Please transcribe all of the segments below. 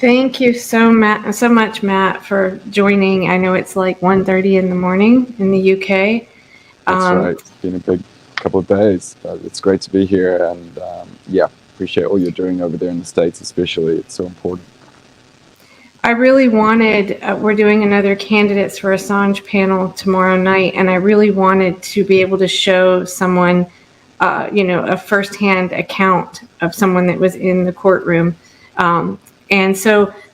Thank you so much, Matt, for joining. I know it's like 1:30 in the morning in the UK. That's right. It's been a big couple of days, but it's great to be here. And appreciate all you're doing over there in the States, especially. It's so important. I really wanted, we're doing another Candidates for Assange panel tomorrow night, and I really wanted to be able to show someone, a firsthand account of someone that was in the courtroom.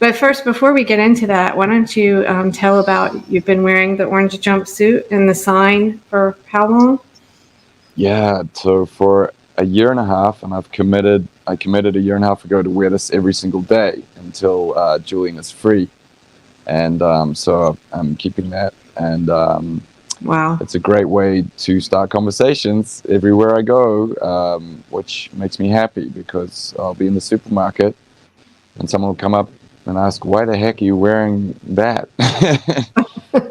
But first, before we get into that, why don't you tell about, you've been wearing the orange jumpsuit and the sign for how long? Yeah, so for a year and a half, and I committed a year and a half ago to wear this every single day until Julian is free. And so I'm keeping that. And wow, it's a great way to start conversations everywhere I go, which makes me happy because I'll be in the supermarket and someone will come up and ask, why the heck are you wearing that?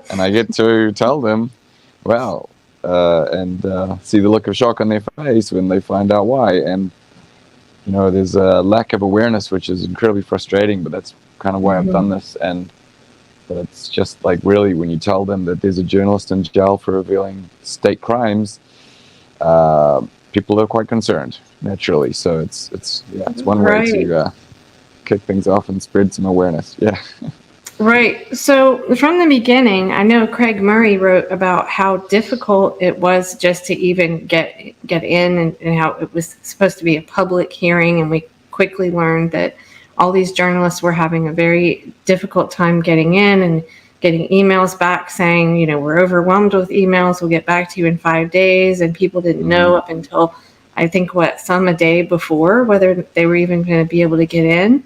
And I get to tell them, well, and see the look of shock on their face when they find out why. And, there's a lack of awareness, which is incredibly frustrating, but that's kind of why I've done this. But it's just like, really, when you tell them that there's a journalist in jail for revealing state crimes, people are quite concerned, naturally. So it's one way to kick things off and spread some awareness. Yeah. Right. So from the beginning, I know Craig Murray wrote about how difficult it was just to even get in, and how it was supposed to be a public hearing. And we quickly learned that all these journalists were having a very difficult time getting in and getting emails back saying, we're overwhelmed with emails. We'll get back to you in 5 days. And people didn't know up until, I think, some a day before, whether they were even going to be able to get in.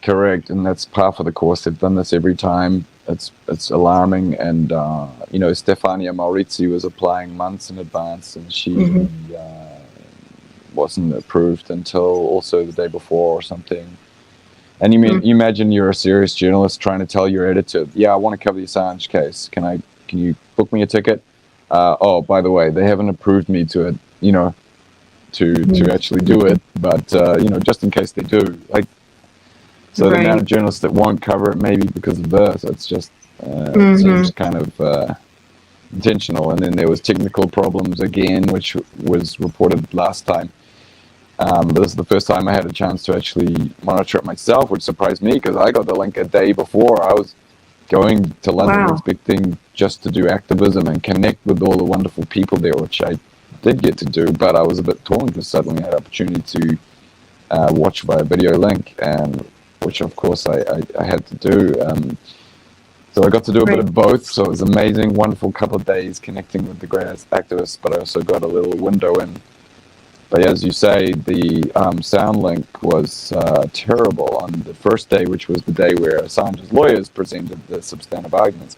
Correct, and that's par for the course. They've done this every time. It's alarming, and Stefania Maurizi was applying months in advance, and she wasn't approved until also the day before or something. And you imagine you're a serious journalist trying to tell your editor, I want to cover the Assange case. Can you book me a ticket? Oh, by the way, they haven't approved me to to actually do it, but just in case they do, So the amount of journalists that won't cover it, maybe because of this, it's just it seems kind of intentional. And then there was technical problems again, which was reported last time. But this is the first time I had a chance to actually monitor it myself, which surprised me because I got the link a day before. I was going to London expecting just to do activism and connect with all the wonderful people there, which I did get to do, but I was a bit torn because suddenly I had opportunity to watch via video link, and which of course I had to do. So I got to do a bit of both. So it was amazing, wonderful couple of days connecting with the great activists, but I also got a little window in. But as you say, the sound link was terrible on the first day, which was the day where Assange's lawyers presented the substantive arguments.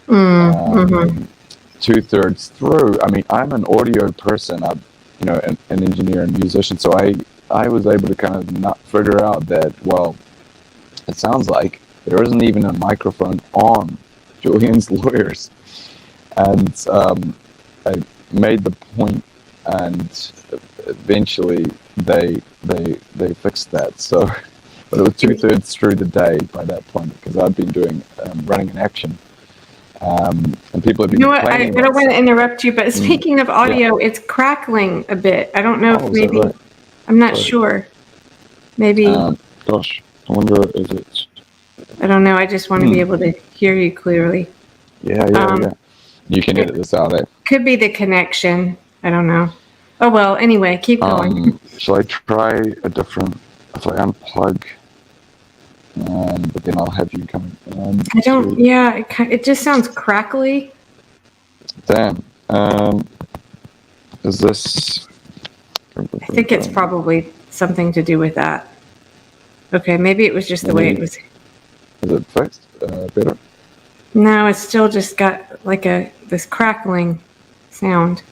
2/3 through. I mean, I'm an audio person. I'm, an engineer and musician, so I was able to kind of not figure out that, well, it sounds like there isn't even a microphone on Julian's lawyers. And I made the point, and eventually they fixed that. So, but it was 2/3 through the day by that point, because I'd been doing running an action. And people have been I don't want to interrupt you, but speaking of audio, it's crackling a bit. I don't know if maybe... Right? I'm not sure. Maybe. Gosh, I wonder if it's... I don't know. I just want to be able to hear you clearly. Yeah. You can edit this out there. Could be the connection. I don't know. Oh, well, anyway, keep going. Shall I try a different... If I unplug... but then I'll have you come... I don't... Yeah, it just sounds crackly. Damn. Is this... I think it's probably something to do with that. Okay, maybe it was just the way it was. Is it fixed? Better? No, it's still just got like this crackling sound.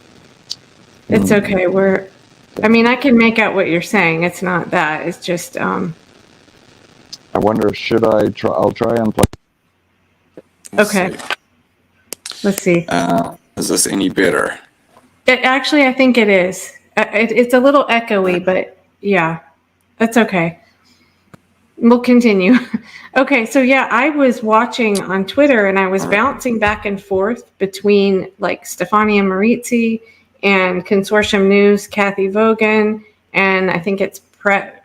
It's okay. I can make out what you're saying. It's not that. It's just. I wonder, should I try? I'll try unplug. Okay. Let's see. Is this any better? Actually, I think it is. It's a little echoey, but yeah, that's okay. We'll continue. Okay, so yeah, I was watching on Twitter and I was All right. bouncing back and forth between like Stefania Marizzi and Consortium News, Kathy Vogan, and I think it's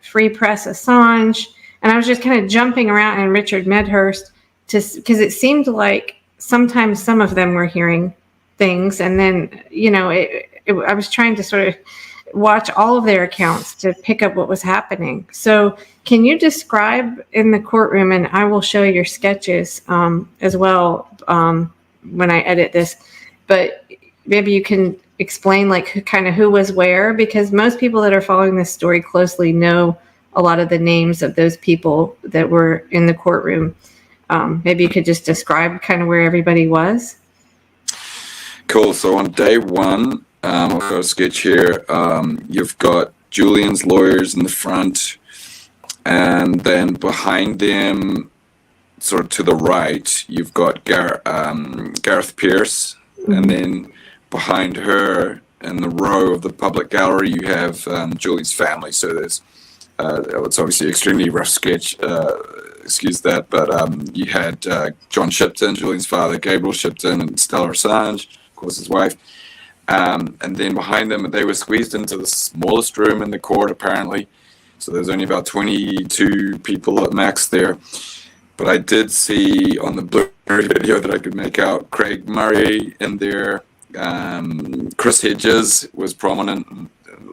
Free Press Assange. And I was just kind of jumping around, and Richard Medhurst, because it seemed like sometimes some of them were hearing things, and then, I was trying to sort of watch all of their accounts to pick up what was happening. So can you describe in the courtroom, and I will show your sketches as well when I edit this, but maybe you can explain like kind of who was where, because most people that are following this story closely know a lot of the names of those people that were in the courtroom. Maybe you could just describe kind of where everybody was. Cool. So on day one, I've got a sketch here. You've got Julian's lawyers in the front, and then behind them, sort of to the right, you've got Gareth Pierce, and then behind her in the row of the public gallery, you have Julian's family. So there's it's obviously an extremely rough sketch. Excuse that, but you had John Shipton, Julian's father, Gabriel Shipton, and Stella Assange, of course, his wife. And then behind them, they were squeezed into the smallest room in the court, apparently. So there's only about 22 people at max there. But I did see on the blurry video that I could make out Craig Murray in there. Chris Hedges was prominent.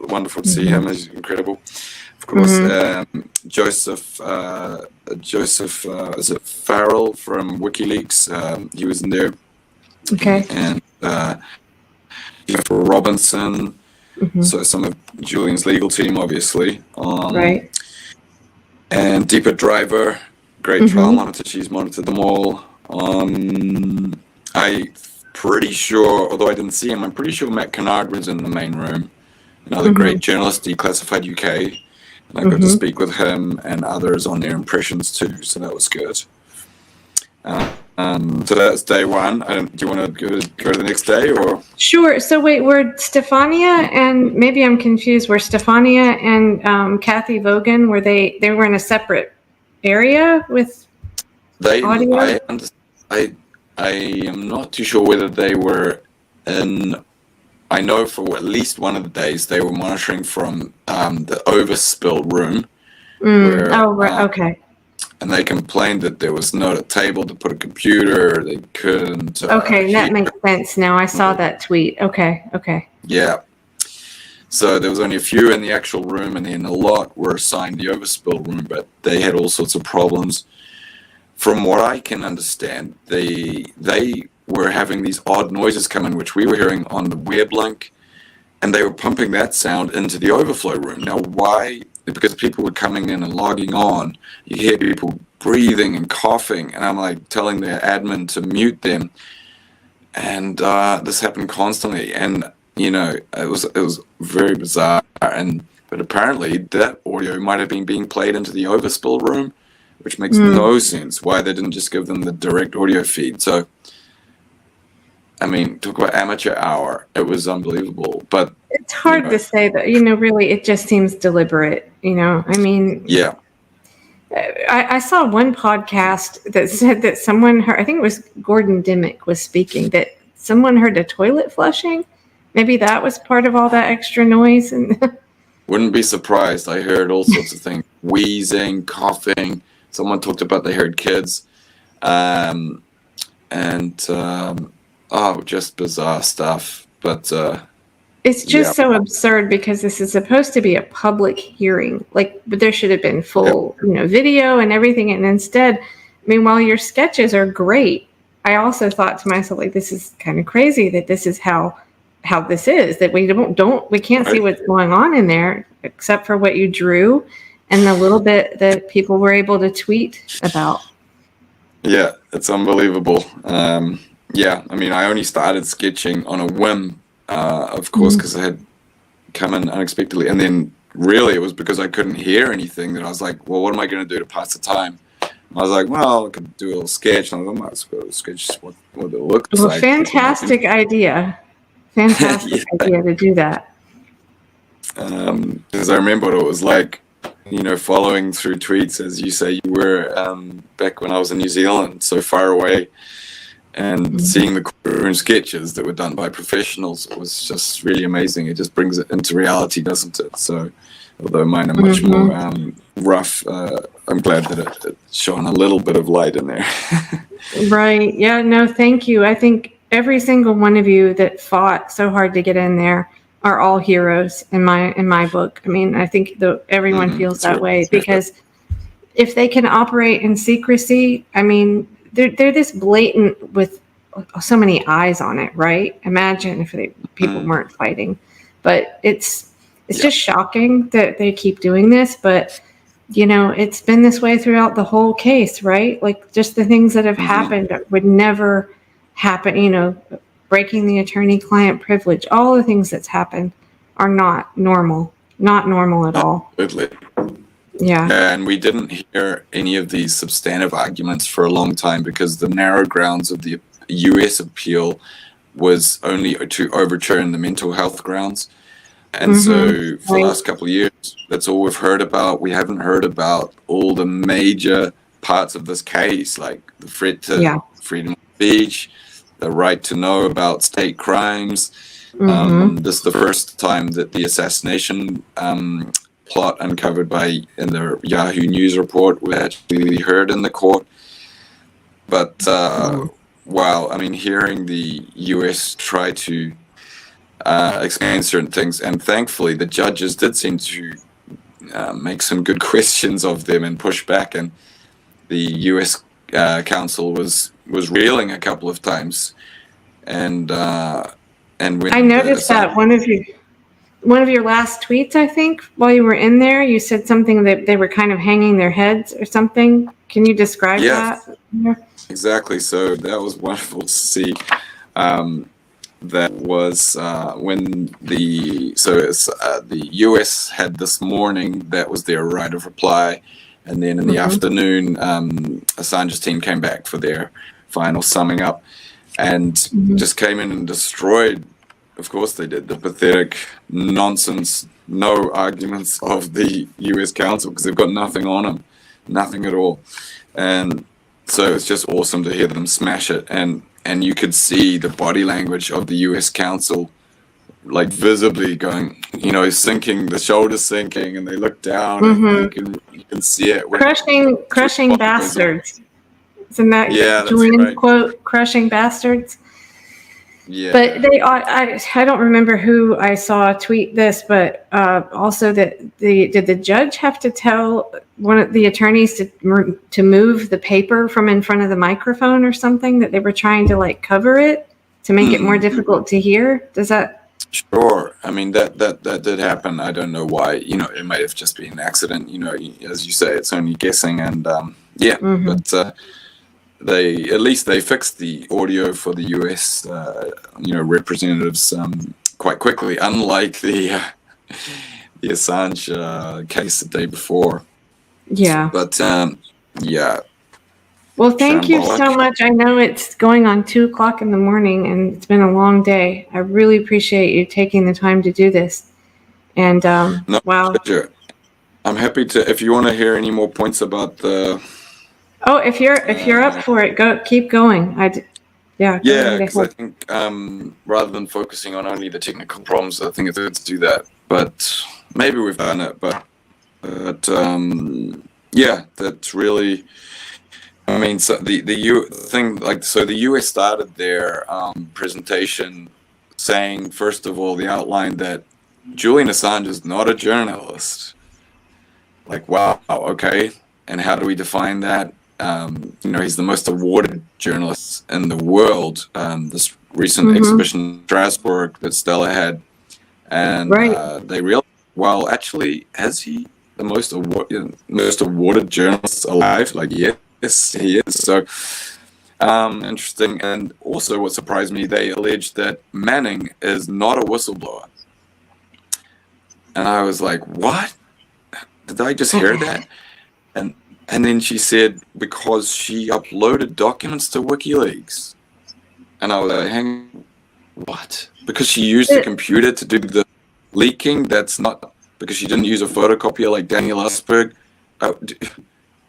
Wonderful to see him. He's incredible. Of course, Joseph, is it Farrell from WikiLeaks? He was in there. Okay. And Jennifer Robinson, so some of Julian's legal team, obviously. Right. And Deepa Driver, great trial monitor. She's monitored them all. I'm pretty sure, although I didn't see him, I'm pretty sure Matt Kennard was in the main room. Another great journalist, Declassified UK. And I got to speak with him and others on their impressions too, so that was good. So that's day one. Do you want to go to the next day, or? Sure. So wait, were Stefania and maybe I'm confused. Were Stefania and Kathy Vogan, were they were in a separate area with audio? I am not too sure whether they were in. I know for at least one of the days they were monitoring from the overspill room. Right. Okay. And they complained that there was not a table to put a computer. They couldn't. Okay, that makes sense now. I saw that tweet. Okay. Yeah. So there was only a few in the actual room, and then a lot were assigned the overspill room, but they had all sorts of problems. From what I can understand, they were having these odd noises come in, which we were hearing on the web link, and they were pumping that sound into the overflow room. Now, why? Because people were coming in and logging on. You hear people breathing and coughing, and I'm like telling their admin to mute them. And this happened constantly, and it was very bizarre. But apparently that audio might have been being played into the overspill room, which makes no sense. Why they didn't just give them the direct audio feed? So, I mean, talk about amateur hour. It was unbelievable. But it's hard to say that, really, it just seems deliberate, I mean. Yeah. I saw one podcast that said that someone heard, I think it was Gordon Dimmick was speaking, that someone heard a toilet flushing. Maybe that was part of all that extra noise. And wouldn't be surprised. I heard all sorts of things. Wheezing, coughing. Someone talked about they heard kids. Just bizarre stuff. But it's just so absurd, because this is supposed to be a public hearing. But there should have been full, video and everything. And instead, while your sketches are great, I also thought to myself, this is kind of crazy that this is how this is, that we can't see what's going on in there except for what you drew and the little bit that people were able to tweet about. Yeah, it's unbelievable. I only started sketching on a whim, of course, because I had come in unexpectedly. And then really it was because I couldn't hear anything that I was like, well, what am I going to do to pass the time? I was like, well, I could do a little sketch. And I was like, I might as well sketch what it looks like. Fantastic idea. Fantastic idea to do that. Because I remember what it was like following through tweets, as you say, you were back when I was in New Zealand, so far away, and seeing the courtroom sketches that were done by professionals was just really amazing. It just brings it into reality, doesn't it? So, although mine are much more rough, I'm glad that it shone a little bit of light in there. Right. Yeah, no, thank you. I think every single one of you that fought so hard to get in there are all heroes in my book. I mean, I think everyone feels that way, because if they can operate in secrecy, I mean, they're this blatant with so many eyes on it, right? Imagine if people weren't fighting. But it's just shocking that they keep doing this, but it's been this way throughout the whole case, right? Like, just the things that have happened that would never happen, breaking the attorney-client privilege, all the things that's happened are not normal at all. Absolutely. Yeah. And we didn't hear any of these substantive arguments for a long time, because the narrow grounds of the US appeal was only to overturn the mental health grounds. And so for the last couple of years, that's all we've heard about. We haven't heard about all the major parts of this case, like the threat to freedom of speech, the right to know about state crimes. This is the first time that the assassination plot uncovered in the Yahoo News report was actually heard in the court. But wow, I mean, hearing the US try to explain certain things, and thankfully the judges did seem to make some good questions of them and push back, and the US counsel was reeling a couple of times, and when I noticed that one of your last tweets, I think, while you were in there, you said something that they were kind of hanging their heads or something. Can you describe that? Exactly. So that was wonderful to see. That was when the US had this morning, that was their right of reply, and then in the afternoon, Assange's team came back for their final summing up, and just came in and destroyed. Of course they did, the pathetic nonsense, no arguments of the US counsel, because they've got nothing on them, nothing at all. And so it's just awesome to hear them smash it. And you could see the body language of the US counsel, like visibly going, sinking, the shoulders sinking, and they look down, and you can see it. Crushing bastards. Isn't that Julian's Julian's quote, crushing bastards? Yeah. But I don't remember who I saw tweet this, but also that did the judge have to tell one of the attorneys to move the paper from in front of the microphone or something, that they were trying to cover it to make it more difficult to hear? Does that? Sure. I mean, that did happen. I don't know why. It might have just been an accident. As you say, it's only guessing, and but. At least they fixed the audio for the US, representatives quite quickly, unlike the Assange case the day before. Yeah. But Well, thank you so much. I know it's going on 2:00 in the morning, and it's been a long day. I really appreciate you taking the time to do this. And no, wow. Pleasure. I'm happy to. If you want to hear any more points about the. Oh, if you're up for it, keep going. Because I think rather than focusing on only the technical problems, I think it's good to do that. But maybe we've done it. But that's really. I mean, so the US started their presentation saying, first of all, the outline that Julian Assange is not a journalist. Like, wow, okay, and how do we define that? He's the most awarded journalist in the world. This recent exhibition in Strasbourg that Stella had, and they realized, well, actually, has he the most awarded journalist alive? Like, yes, he is. So interesting. And also, what surprised me, they alleged that Manning is not a whistleblower, and I was like, what? Did I just hear that? And then she said, because she uploaded documents to WikiLeaks. And I was like, what? Because she used the computer to do the leaking? That's not because she didn't use a photocopier like Daniel Ellsberg. Are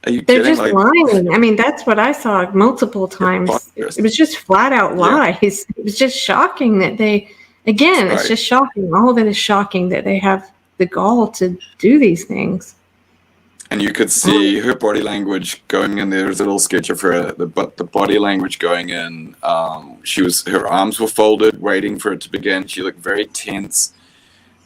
you They're kidding? just lying. I mean, that's what I saw multiple times. It was just flat out lies. It was just shocking that it's just shocking. All of it is shocking that they have the gall to do these things. And you could see her body language going in. There's a little sketch of her, the body language going in. Her arms were folded, waiting for it to begin. She looked very tense.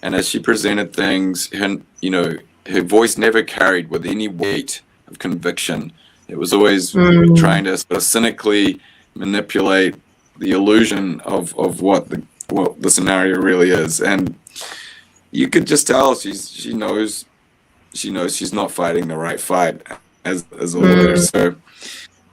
And as she presented things, her voice never carried with any weight of conviction. It was always trying to sort of cynically manipulate the illusion of what the scenario really is. And you could just tell she knows she's not fighting the right fight as a lawyer. So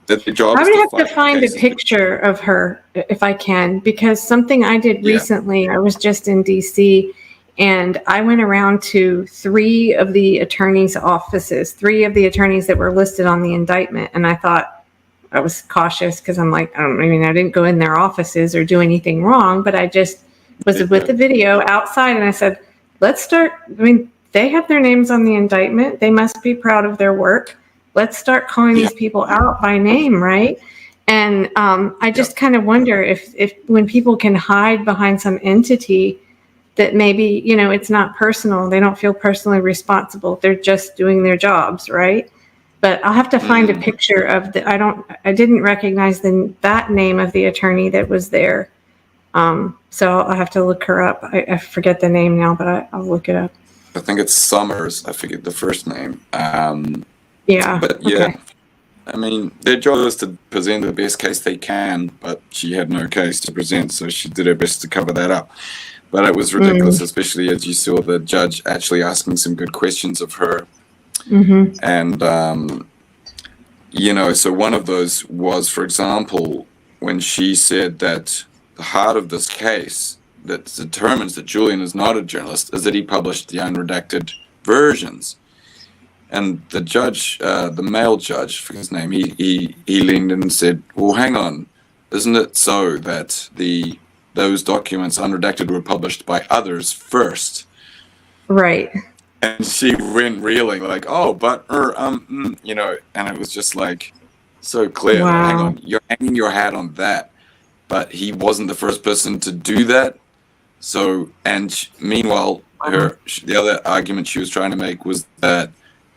that the job I is would to have to fight find a cases. picture of her if I can, because something I did recently, I was just in DC and I went around to 3 of the attorneys' offices, 3 of the attorneys that were listed on the indictment. And I thought, I was cautious because I'm like, I didn't go in their offices or do anything wrong, but I just was with the video outside and I said, let's start. They have their names on the indictment. They must be proud of their work. Let's start calling these people out by name, right? And I just kind of wonder if when people can hide behind some entity that maybe, it's not personal. They don't feel personally responsible. They're just doing their jobs, right? But I'll have to find a picture of I didn't recognize that name of the attorney that was there. So I'll have to look her up. I forget the name now, but I'll look it up. I think it's Summers. I forget the first name. But Okay. Their job is to present the best case they can, but she had no case to present, so she did her best to cover that up. But it was ridiculous, especially as you saw the judge actually asking some good questions of her. And, so one of those was, for example, when she said that the heart of this case that determines that Julian is not a journalist is that he published the unredacted versions. And the judge, the male judge, for his name, he leaned in and said, well, hang on, isn't it so that those documents unredacted were published by others first? Right. And she went reeling like, oh, but, and it was just like so clear. Wow. Hang on, you're hanging your hat on that. But he wasn't the first person to do that. So, meanwhile, the other argument she was trying to make was that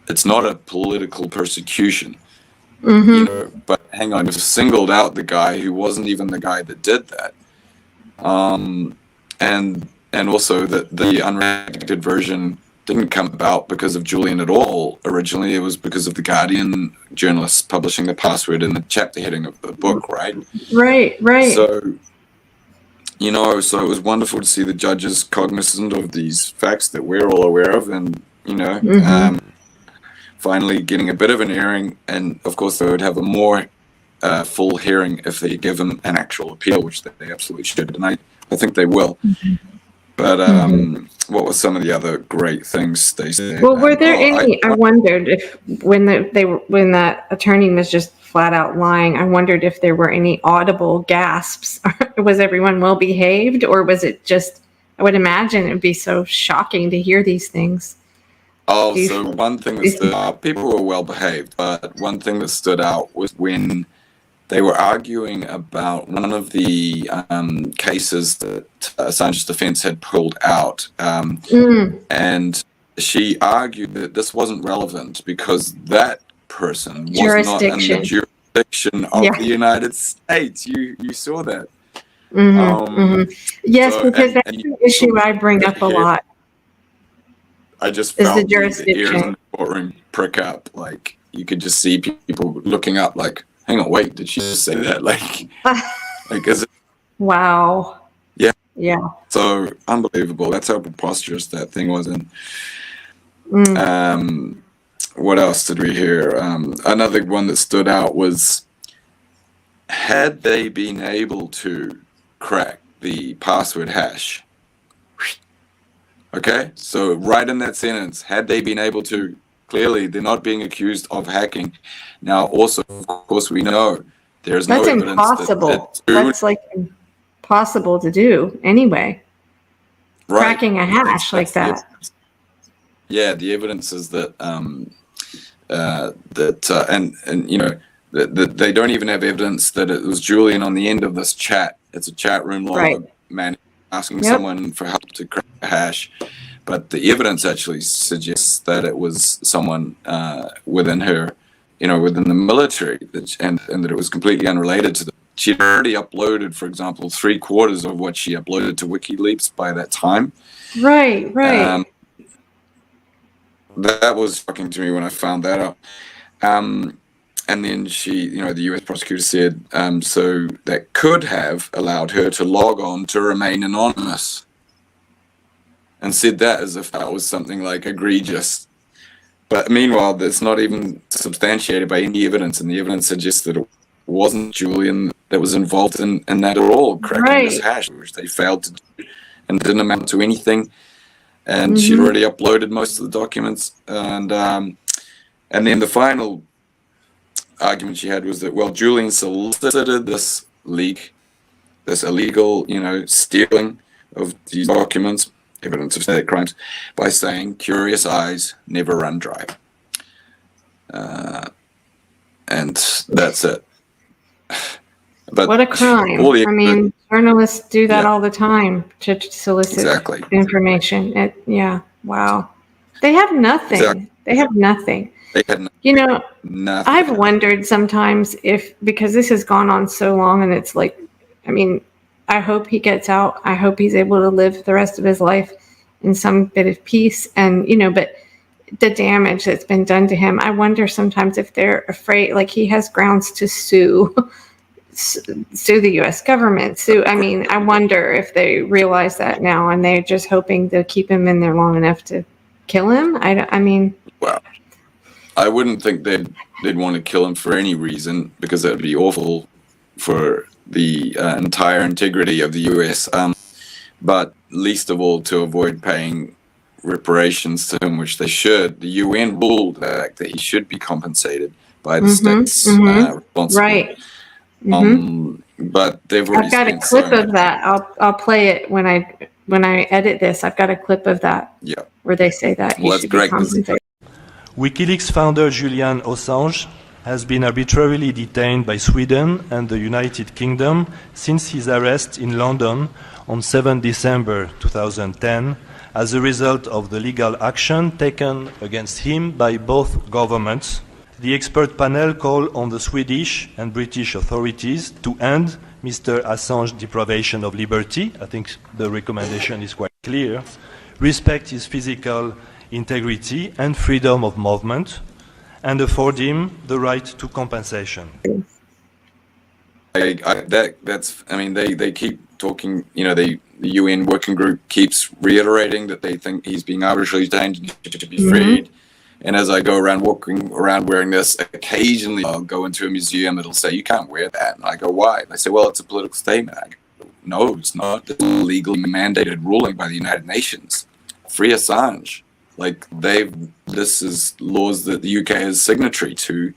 it's not a political persecution. But hang on, you singled out the guy who wasn't even the guy that did that. And also that the unredacted version didn't come about because of Julian at all. Originally, it was because of the Guardian journalists publishing the password in the chapter heading of the book, right? Right. So, so it was wonderful to see the judges cognizant of these facts that we're all aware of and, finally getting a bit of an hearing. And, of course, they would have a more full hearing if they give them an actual appeal, which they absolutely should. And I think they will. But what were some of the other great things they said? Well, were there any? I wondered if when that attorney was just flat out lying, I wondered if there were any audible gasps. Was everyone well behaved, or was it just? I would imagine it would be so shocking to hear these things. Oh, so one thing that stood out, people were well behaved, but one thing that stood out was when they were arguing about one of the cases that Assange's defense had pulled out. And she argued that this wasn't relevant because that person was not in the jurisdiction of the United States. You saw that. Yes, because that's an issue I bring up a lot. I just felt the ears in the courtroom prick up. Like, you could just see people looking up like, hang on, wait, did she just say that? Like is it? Wow. Yeah. So unbelievable. That's how preposterous that thing was. And what else did we hear? Another one that stood out was, had they been able to crack the password hash? Okay, so right in that sentence, had they been able to, clearly they're not being accused of hacking. Now, also, of course, we know there's no evidence. That's impossible. That's like impossible to do anyway. Right. Cracking a hash like that. Yeah, the evidence is that and you know that they don't even have evidence that it was Julian on the end of this chat. It's a chat room log, man, asking someone for help to crack a hash. But the evidence actually suggests that it was someone within her, you know, within the military, and that it was completely unrelated to them. She'd already uploaded, for example, 3/4 of what she uploaded to WikiLeaks by that time. Right. That was shocking to me when I found that out. And then she, you know, the US prosecutor said, so that could have allowed her to log on to remain anonymous. And said that as if that was something like egregious. But meanwhile, that's not even substantiated by any evidence, and the evidence suggests that it wasn't Julian that was involved in that at all, cracking this hash, which they failed to do and didn't amount to anything. And she'd already uploaded most of the documents. And then the final argument she had was that, well, Julian solicited this leak, this illegal, you know, stealing of these documents, evidence of state crimes, by saying curious eyes never run dry. And that's it. But what a crime. I mean, journalists do that all the time to solicit information. Wow. They have nothing. They have nothing. They had you know, nothing. I've wondered sometimes if, because this has gone on so long, and it's like, I mean, I hope he gets out. I hope he's able to live the rest of his life in some bit of peace. And, you know, but the damage that's been done to him, I wonder sometimes if they're afraid, like he has grounds to sue the U.S. government. I mean, I wonder if they realize that now and they're just hoping to keep him in there long enough to kill him. I mean. Well, I wouldn't think they'd want to kill him for any reason, because that would be awful for the entire integrity of the U.S. But least of all to avoid paying reparations to him, which they should. The UN ruled the fact that he should be compensated by the states responsible. Right. But they've already. I've got a clip of that. I'll play it when I edit this. I've got a clip of that. Yeah. Where they say that he should be compensated. WikiLeaks founder Julian Assange has been arbitrarily detained by Sweden and the United Kingdom since his arrest in London on 7 December 2010 as a result of the legal action taken against him by both governments. The expert panel called on the Swedish and British authorities to end Mr. Assange's deprivation of liberty. I think the recommendation is quite clear. Respect his physical integrity and freedom of movement, and afford him the right to compensation. They keep talking, you know, the UN working group keeps reiterating that they think he's being arbitrarily detained and should be freed. And as I go around walking around wearing this, occasionally I'll go into a museum, it'll say, you can't wear that. And I go, why? They say, well, it's a political statement. I go, no, it's not. It's a legally mandated ruling by the United Nations. Free Assange. Like this is laws that the UK is signatory to.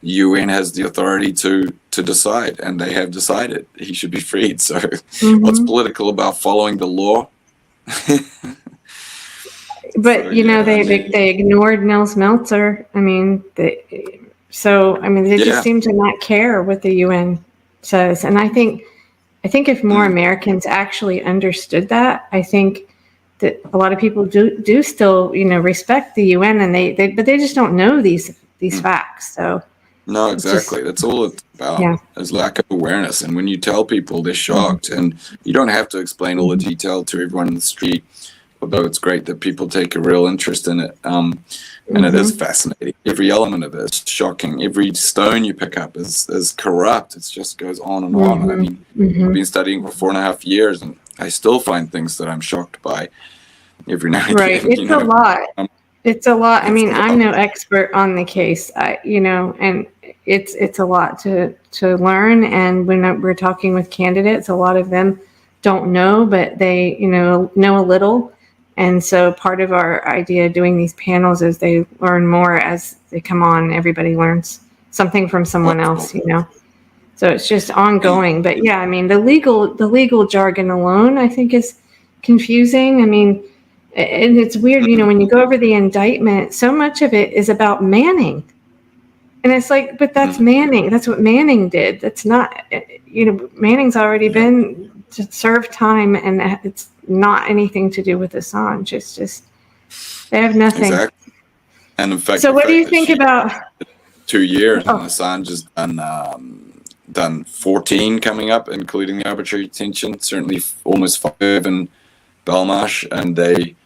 The UN has the authority to decide, and they have decided he should be freed. So what's political about following the law? But, you know, they ignored Nils Meltzer. I mean, they just seem to not care what the UN says. And I think if more Americans actually understood that, I think that a lot of people do still, you know, respect the UN, and but they just don't know these facts. So no, exactly. That's all it's about. Is lack of awareness. And when you tell people, they're shocked, and you don't have to explain all the detail to everyone in the street. Although it's great that people take a real interest in it, and it is fascinating. Every element of it is shocking. Every stone you pick up is corrupt. It just goes on and on. I mean, I've been studying for 4.5 years, and I still find things that I'm shocked by every now and again. Right, it's a lot. It's a lot. I mean, I'm no expert on the case, and it's a lot to learn. And when we're talking with candidates, a lot of them don't know, but they, know a little. And so part of our idea doing these panels is they learn more as they come on. Everybody learns something from someone else, So it's just ongoing. But yeah, I mean, the legal jargon alone, I think, is confusing. I mean, And it's weird, when you go over the indictment, so much of it is about Manning. And it's like, but that's Manning. That's what Manning did. That's not, Manning's already been to serve time, and it's not anything to do with Assange. It's just, they have nothing. Exactly. And in fact, so what do you think about 2 years, and Assange has done 14 coming up, including the arbitrary detention, certainly almost 5 in Belmarsh, and the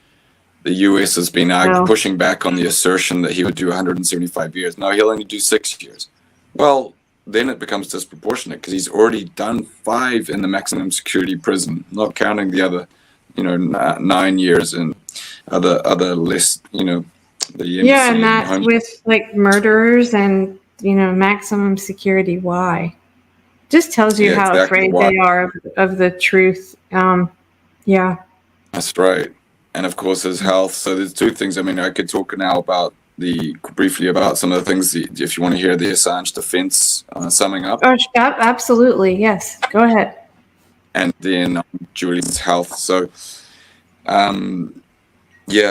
US has been pushing back on the assertion that he would do 175 years. No, he'll only do 6 years. Well, then it becomes disproportionate because he's already done 5 in the maximum security prison, not counting the other, 9 years and other less, yeah, and that with like murderers and maximum security. Why? Just tells you how afraid they are of the truth. Yeah, that's right. And of course, his health. So there's 2 things. I mean, I could talk now briefly about some of the things if you want to hear the Assange defense summing up. Oh, absolutely, yes. Go ahead. And then Julian's health. So.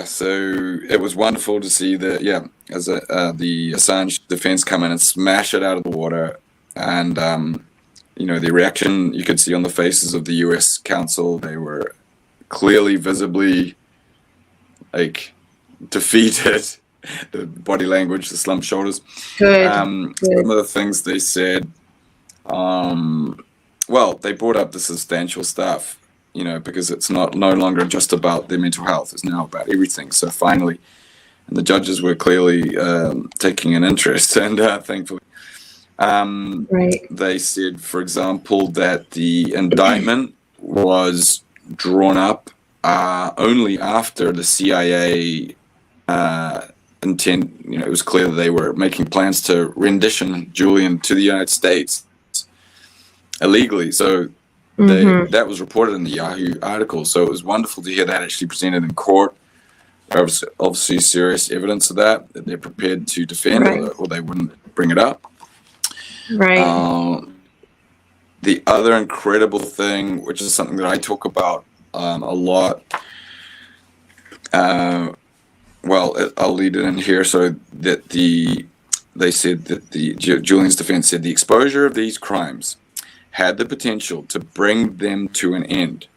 So it was wonderful to see that, as the Assange defense come in and smash it out of the water. And, the reaction you could see on the faces of the US counsel, they were clearly, visibly, defeated. The body language, the slumped shoulders. Good. Some of the things they said, they brought up the substantial stuff. Because it's no longer just about their mental health. It's now about everything. So finally, and the judges were clearly taking an interest, and thankfully. They said, for example, that the indictment was drawn up only after the CIA it was clear that they were making plans to rendition Julian to the United States illegally. So that was reported in the Yahoo article, so it was wonderful to hear that actually presented in court. Obviously, serious evidence of that they're prepared to defend, or they wouldn't bring it up. Right. The other incredible thing, which is something that I talk about a lot, I'll lead it in here, so that they said that Julian's defense said the exposure of these crimes had the potential to bring them to an end.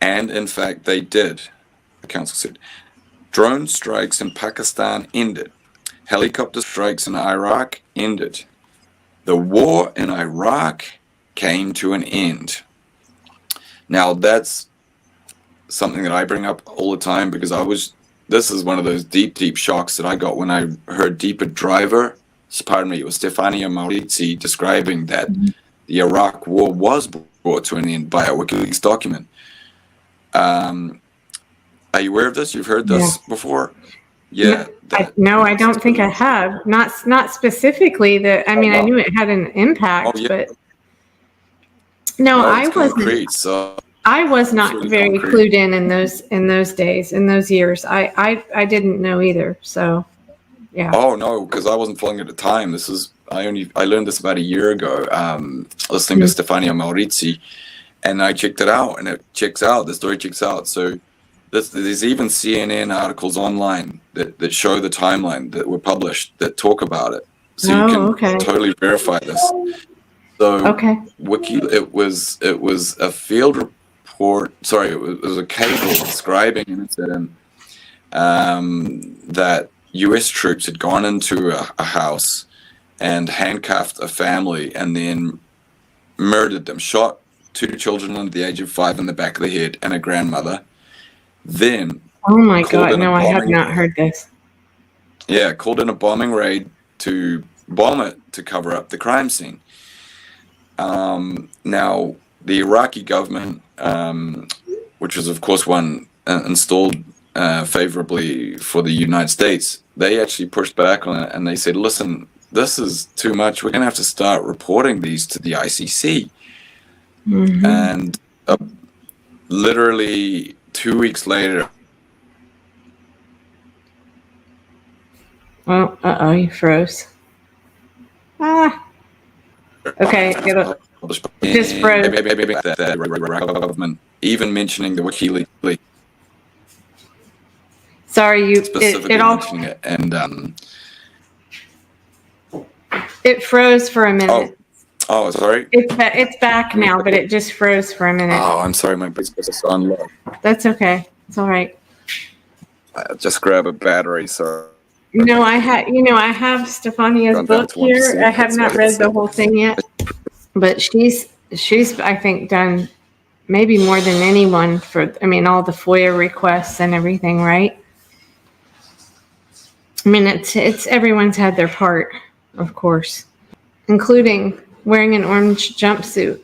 And in fact, they did, the counsel said. Drone strikes in Pakistan ended. Helicopter strikes in Iraq ended. The war in Iraq came to an end. Now, that's something that I bring up all the time because this is one of those deep, deep shocks that I got when I heard Deepa Driver, it was Stefania Maurizi describing that the Iraq war was brought to an end by a WikiLeaks document. Are you aware of this? You've heard this before? Yeah. No, I don't think I have. Not specifically. I knew it had an impact, but no, I wasn't. Concrete, so I was not very clued in those days, in those years. I didn't know either. So, yeah. Oh no, because I wasn't following at the time. I learned this about a year ago, listening to Stefania Maurizi, and I checked it out, and the story checks out. So there's even CNN articles online that show the timeline that were published that talk about it. So you can totally verify this. So it was a field report. Sorry, it was a cable describing an incident that U.S. troops had gone into a house and handcuffed a family and then murdered them, shot 2 children under the age of 5 in the back of the head and a grandmother. Then, oh my God, no, I have not heard this. Yeah, called in a bombing raid to bomb it to cover up the crime scene. Now, the Iraqi government, which was of course one installed favorably for the United States, they actually pushed back on it and they said, listen, this is too much. We're going to have to start reporting these to the ICC. And literally 2 weeks later. Oh, you froze. Okay, it just froze. That government, even mentioning the WikiLeaks. Sorry, specifically it all mentioning it, and it froze for a minute. oh, sorry. It's back now, but it just froze for a minute. Oh, I'm sorry, my Bluetooth on low. That's okay. It's all right. Just grab a battery. Sorry. No, I have Stefania's Gone down book to 1%, here. I have that's not why read it's the whole thing yet, but she's I think done maybe more than anyone for, I mean, all the FOIA requests and everything, right? I mean, it's everyone's had their part, of course, including wearing an orange jumpsuit.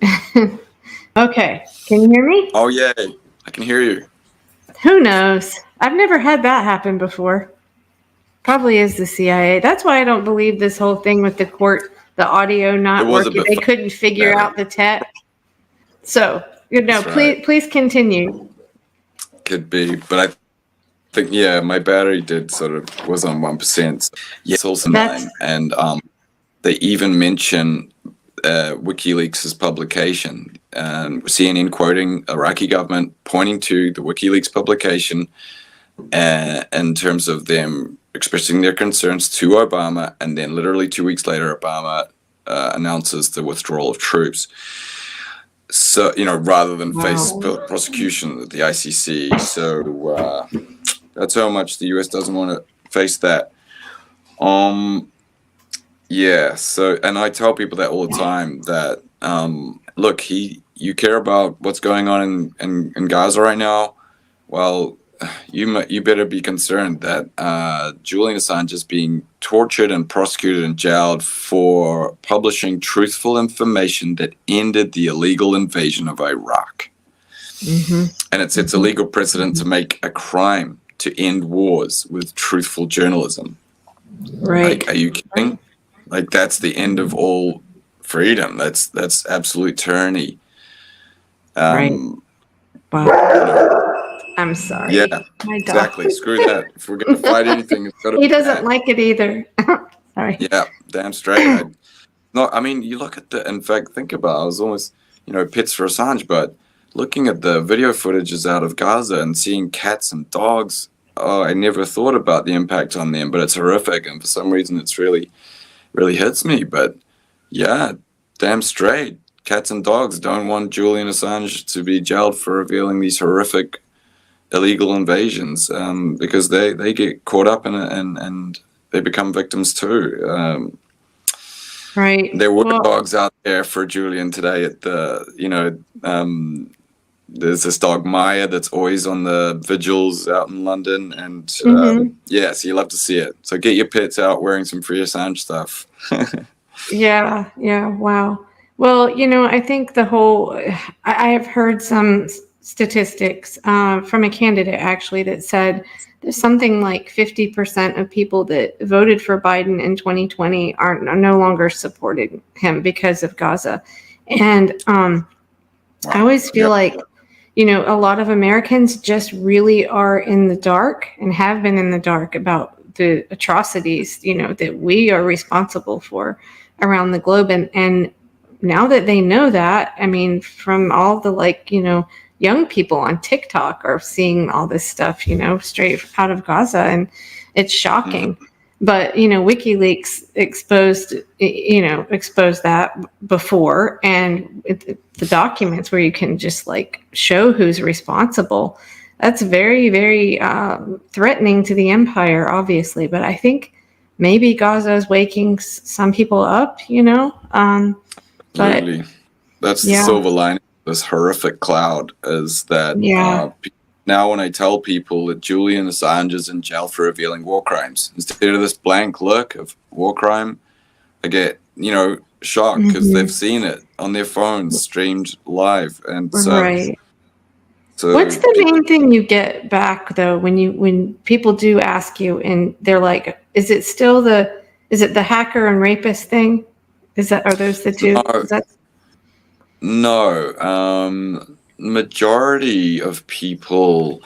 Okay, can you hear me? Oh, yay. I can hear you. Who knows? I've never had that happen before. Probably is the CIA. That's why I don't believe this whole thing with the audio not It was a working. bit They fun- couldn't figure better. out the tech. So, That's right. please continue. Could be, but I think, yeah, my battery was on 1%. Yeah, it's also That's- 9. And they even mention WikiLeaks' publication. And CNN quoting Iraqi government pointing to the WikiLeaks publication in terms of them expressing their concerns to Obama, and then literally 2 weeks later, Obama announces the withdrawal of troops. So, rather than face prosecution at the ICC. So that's how much the US doesn't want to face that. Yeah. So, and I tell people that all the time that, look, you care about what's going on in Gaza right now. Well, you better be concerned that Julian Assange is being tortured and prosecuted and jailed for publishing truthful information that ended the illegal invasion of Iraq. Mm-hmm. And it sets a legal precedent to make a crime to end wars with truthful journalism. Right. Like, are you kidding? Like, that's the end of all freedom. That's absolute tyranny. Right. Wow. I'm sorry. Yeah, My dog. exactly. Screw that. If we're going to fight anything, it's got to be He doesn't that. like it either. Sorry. Yeah, damn straight. I mean, you look at in fact, think about it. I was almost, pits for Assange, but looking at the video footages out of Gaza and seeing cats and dogs, I never thought about the impact on them, but it's horrific. And for some reason, it's really, really hits me. But yeah, damn straight. Cats and dogs don't want Julian Assange to be jailed for revealing these horrific illegal invasions, because they get caught up in it and they become victims too. Right. There were dogs out there for Julian today at the, there's this dog Maya that's always on the vigils out in London, and so you love to see it. So get your pets out wearing some Free Assange stuff. Yeah. Wow. Well, I think I have heard some statistics from a candidate actually that said there's something like 50% of people that voted for Biden in 2020 are no longer supporting him because of Gaza. And I always feel like, a lot of Americans just really are in the dark and have been in the dark about the atrocities, that we are responsible for around the globe. And now that they know that, I mean, from all the young people on TikTok are seeing all this stuff, straight out of Gaza, and it's shocking. Mm-hmm. But, WikiLeaks exposed that before, and the documents where you can just show who's responsible. That's very, very threatening to the empire, obviously. But I think maybe Gaza is waking some people up, Absolutely. That's the silver lining. This horrific cloud is that now when I tell people that Julian Assange is in jail for revealing war crimes, instead of this blank look of war crime, I get, shocked because they've seen it on their phones streamed live. And so, so what's the main thing you get back though when people do ask you and they're like, is it the hacker and rapist thing? Are those the two? No, majority of people,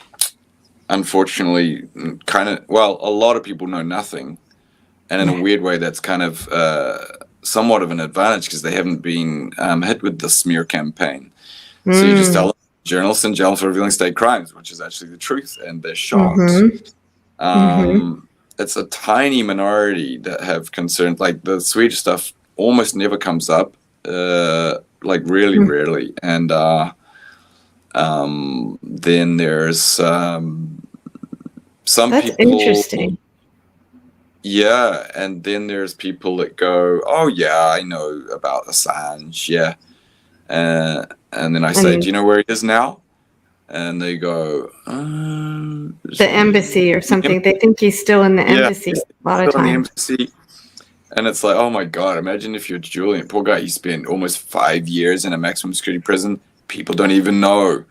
unfortunately, a lot of people know nothing, and in a weird way, that's kind of somewhat of an advantage because they haven't been hit with the smear campaign. So you just tell them, journalists in jail for revealing state crimes, which is actually the truth, and they're shocked. It's a tiny minority that have concerns. Like the Swedish stuff almost never comes up, like really rarely. And then there's some That's people. interesting. Yeah, and then there's people that go, "Oh yeah, I know about Assange." Yeah, and then I say, "Do you know where he is now?" And they go, The embassy or something. They think he's still in the embassy a lot of still in the times. embassy. And it's like, oh my God, imagine if you're Julian. Poor guy, he spent almost 5 years in a maximum security prison. People don't even know.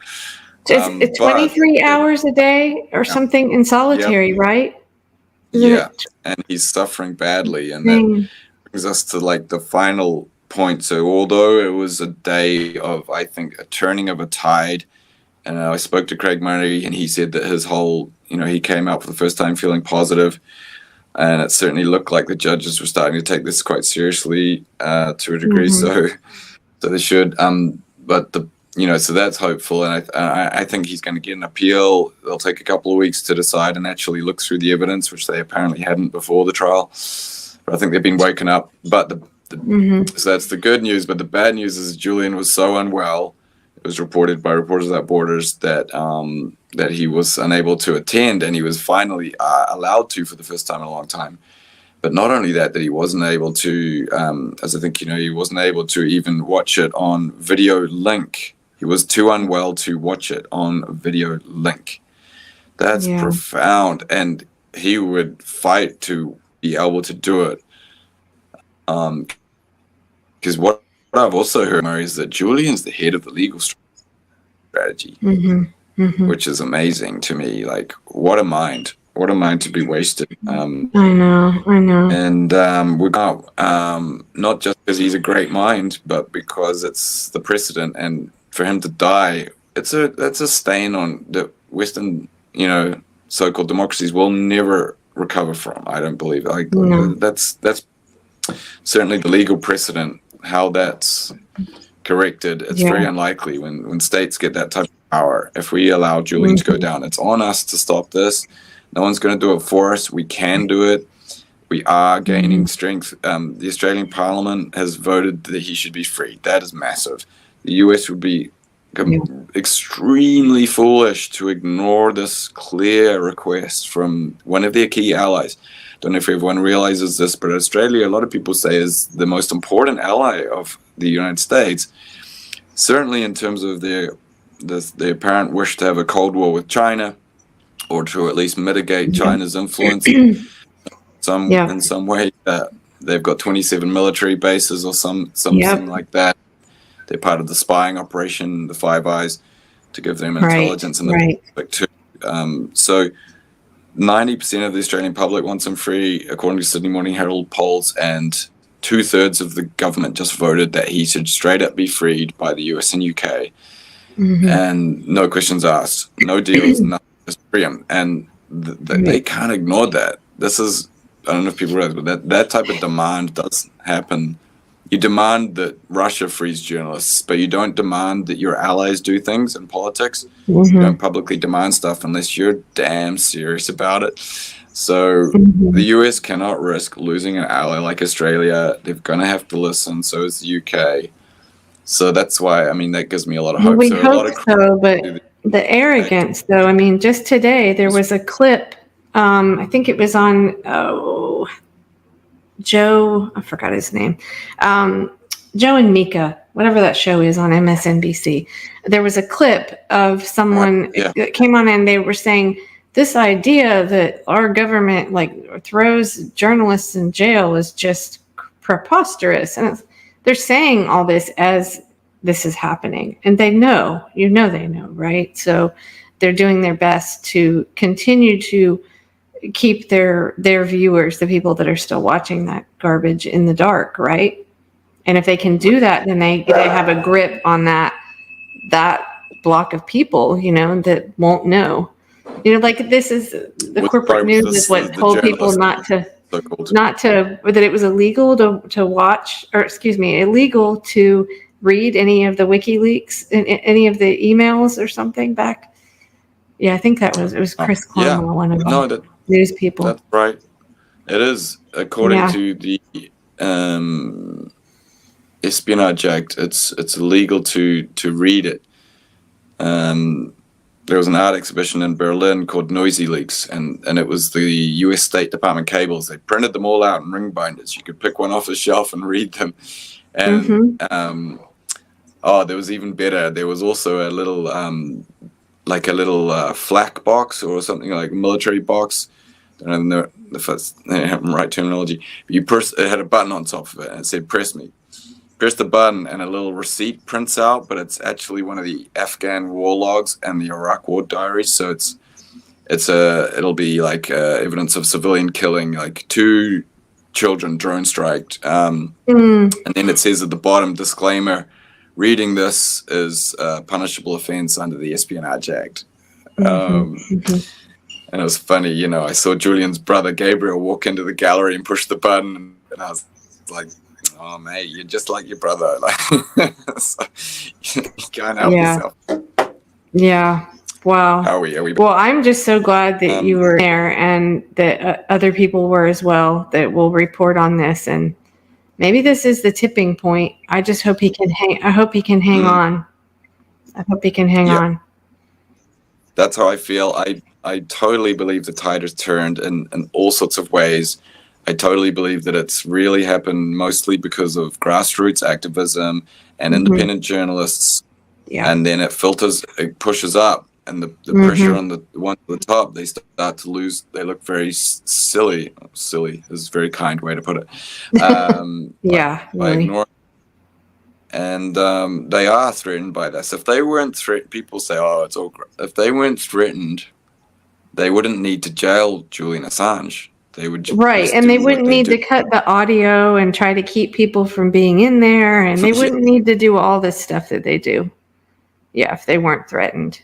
It's 23 hours a day or something in solitary, right? Isn't and he's suffering badly. And that brings us to like the final point. So although it was a day of, I think, a turning of a tide, and I spoke to Craig Murray, and he said that his whole, he came out for the first time feeling positive, and it certainly looked like the judges were starting to take this quite seriously to a degree. So they should. But so that's hopeful, and I think he's going to get an appeal. They'll take a couple of weeks to decide and actually look through the evidence, which they apparently hadn't before the trial. But I think they've been woken up. But so that's the good news. But the bad news is Julian was so unwell. It was reported by Reporters Without Borders that that he was unable to attend, and he was finally allowed to for the first time in a long time. But not only that he wasn't able to, as I think he wasn't able to even watch it on video link. He was too unwell to watch it on video link. That's profound, and he would fight to be able to do it. Because what I've also heard, Murray, is that Julian's the head of the legal strategy, which is amazing to me. Like, what a mind to be wasted. I know. And we're not just because he's a great mind, but because it's the precedent, and for him to die, that's a stain on the Western, so-called democracies will never recover from. I don't believe. That's certainly the legal precedent. How that's corrected, it's very unlikely when states get that type of power. If we allow Julian to go down, it's on us to stop this. No one's going to do it for us. We can do it. We are gaining strength. The Australian Parliament has voted that he should be freed. That is massive. The US would be extremely foolish to ignore this clear request from one of their key allies. Don't know if everyone realizes this, but Australia, a lot of people say, is the most important ally of the United States. Certainly in terms of their apparent wish to have a Cold War with China, or to at least mitigate China's influence in some way. They've got 27 military bases or something like that. They're part of the spying operation, the Five Eyes, to give them intelligence and the public too. So 90% of the Australian public wants him free, according to Sydney Morning Herald polls, and 2/3 of the government just voted that he should straight up be freed by the US and UK. And no questions asked, no deals, nothing, just free him. And they can't ignore that. This is, I don't know if people realize, but that type of demand does happen. You demand that Russia frees journalists, but you don't demand that your allies do things in politics. You don't publicly demand stuff unless you're damn serious about it. So the US cannot risk losing an ally like Australia. They're going to have to listen. So is the UK. So that's why, that gives me a lot of hope. We hope so, but the arrogance, though, just today there was a clip, I think it was on, Joe, I forgot his name, Joe and Mika, whatever that show is on MSNBC. There was a clip of someone that came on and they were saying this idea that our government throws journalists in jail is just preposterous. And they're saying all this as this is happening, and they know, they know, right? So they're doing their best to continue to keep their viewers, the people that are still watching that garbage, in the dark, right? And if they can do that, then they have a grip on that block of people, that won't know. This is the corporate news is what told people not to, that it was illegal to watch, or illegal to read any of the WikiLeaks, any of the emails or something back. Yeah, I think it was Chris Cuomo, one of them. news people. That's right. It is, according Yeah. to the Espionage Act. It's illegal to read it. There was an art exhibition in Berlin called Noisy Leaks, and it was the U.S. State Department cables. They printed them all out in ring binders. You could pick one off the shelf and read them. And there was even better. There was also a little like a little flak box or something, like a military box. I don't know the right terminology. It had a button on top of it, and it said "Press me." Press the button, and a little receipt prints out, but it's actually one of the Afghan war logs and the Iraq war diaries. So it'll be like evidence of civilian killing, like 2 children drone striked, and then it says at the bottom, disclaimer: reading this is a punishable offense under the Espionage Act. And it was funny, I saw Julian's brother Gabriel walk into the gallery and push the button, and I was like, "Oh, mate, you're just like your brother." Like, so, you can't help yourself. Yeah. Wow. Are we? Well, I'm just so glad that you were there, and that other people were as well, that will report on this. And maybe this is the tipping point. I just hope he can hang. I hope he can hang on. I hope he can hang on. That's how I feel. I totally believe the tide has turned in all sorts of ways. I totally believe that it's really happened mostly because of grassroots activism and independent journalists. Yeah. And then it pushes up, and the pressure on the one at the top, they start to lose. They look very silly. Silly is a very kind way to put it. Yeah. By ignoring. And they are threatened by this. If they weren't threatened, people say, "Oh, it's all." If they weren't threatened, they wouldn't need to jail Julian Assange. They would and they wouldn't need to cut the audio and try to keep people from being in there, and they wouldn't need to do all this stuff that they do. Yeah, if they weren't threatened,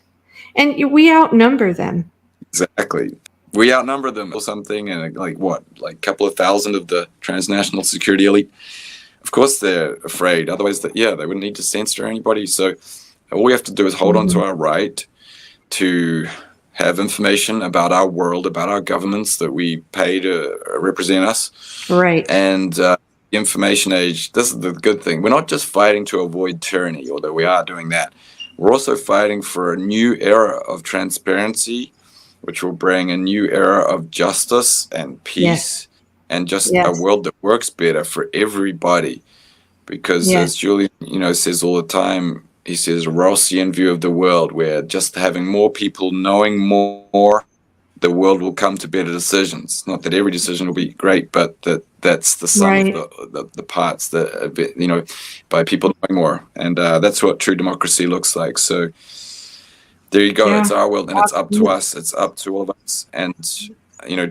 and we outnumber them. Exactly, we outnumber them or something, and like a couple of thousand of the transnational security elite. Of course, they're afraid. Otherwise, they wouldn't need to censor anybody. So all we have to do is hold on to our right to have information about our world, about our governments that we pay to represent us. Right. And the information age, this is the good thing. We're not just fighting to avoid tyranny, although we are doing that. We're also fighting for a new era of transparency, which will bring a new era of justice and peace, and just a world that works better for everybody. Because as Julian, says all the time, he says a Rawlsian view of the world, where just having more people knowing more, the world will come to better decisions. Not that every decision will be great, but that's the sum of the parts that, by people knowing more. And that's what true democracy looks like. So there you go. It's our world, and it's up to us. It's up to all of us. And,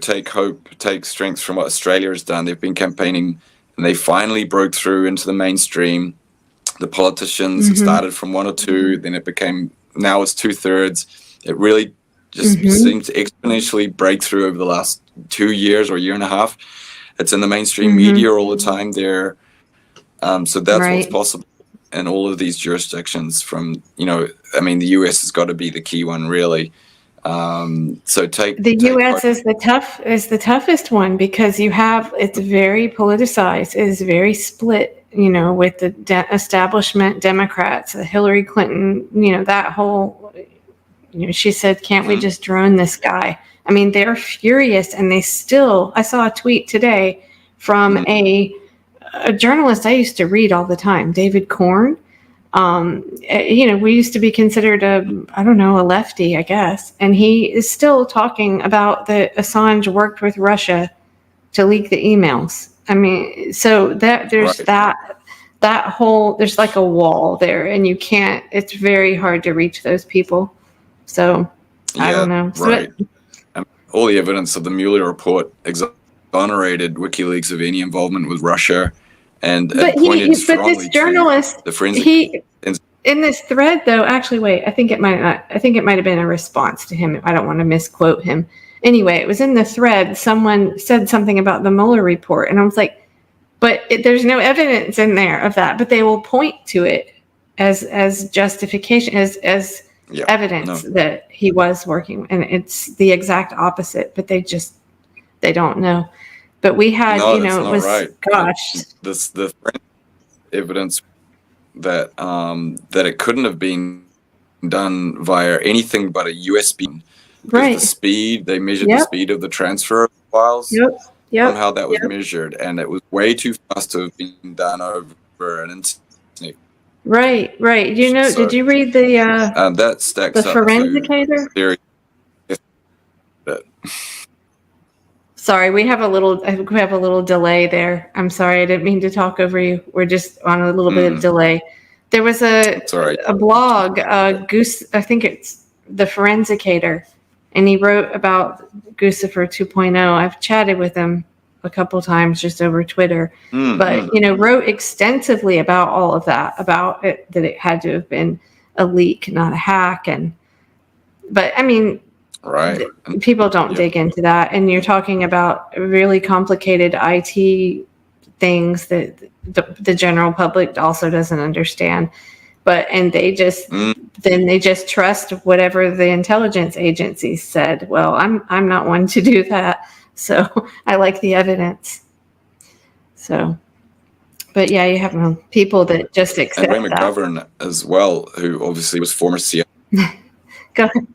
take hope, take strength from what Australia has done. They've been campaigning, and they finally broke through into the mainstream. The politicians started from 1 or 2, then it became, now it's 2/3. It really just seemed to exponentially break through over the last 2 years or 1.5 years. It's in the mainstream media all the time there. So that's what's possible in all of these jurisdictions from, the US has got to be the key one, really. The U.S. is the toughest one, because it's very politicized. It is very split, with the establishment Democrats, Hillary Clinton, that whole, she said, "Can't we just drone this guy?" I mean, they're furious, and I saw a tweet today from a journalist I used to read all the time, David Korn. We used to be considered a lefty, I guess. And he is still talking about that Assange worked with Russia to leak the emails. I mean, so that there's that whole, there's like a wall there, and it's very hard to reach those people. So I don't know. Right. All the evidence of the Mueller report exonerated WikiLeaks of any involvement with Russia. But this journalist, the forensic in this thread, though, actually, wait, I think it might have been a response to him. I don't want to misquote him. Anyway, it was in the thread. Someone said something about the Mueller report, and I was like, but there's no evidence in there of that. But they will point to it as justification, as evidence that he was working, and it's the exact opposite. But they just they don't know. But we had, No, you that's know, it not was, right. gosh, The evidence that that it couldn't have been done via anything but a USB. Because right. the speed, they measured the Yep. speed of the transfer of files. Yep. Yep. Somehow that was Yep. measured, and it was way too fast to have been done over an internet. Right. Right. You know, So, did you read the that stacks up to forensicator? theory. Sorry, we have a little delay there. I'm sorry, I didn't mean to talk over you. We're just on a little bit of delay. There was a blog, Goose, I think it's the Forensicator, and he wrote about Guccifer 2.0. I've chatted with him a couple times just over Twitter, but you know, wrote extensively about all of that, about it, that it had to have been a leak, not a hack, but I mean. Right. People don't dig into that. And you're talking about really complicated IT things that the general public also doesn't understand. And they just, then they just trust whatever the intelligence agencies said. Well, I'm not one to do that. So I like the evidence. So, but yeah, you have people that just accept and Ray that. McGovern as well, who obviously was former CIA. Go ahead.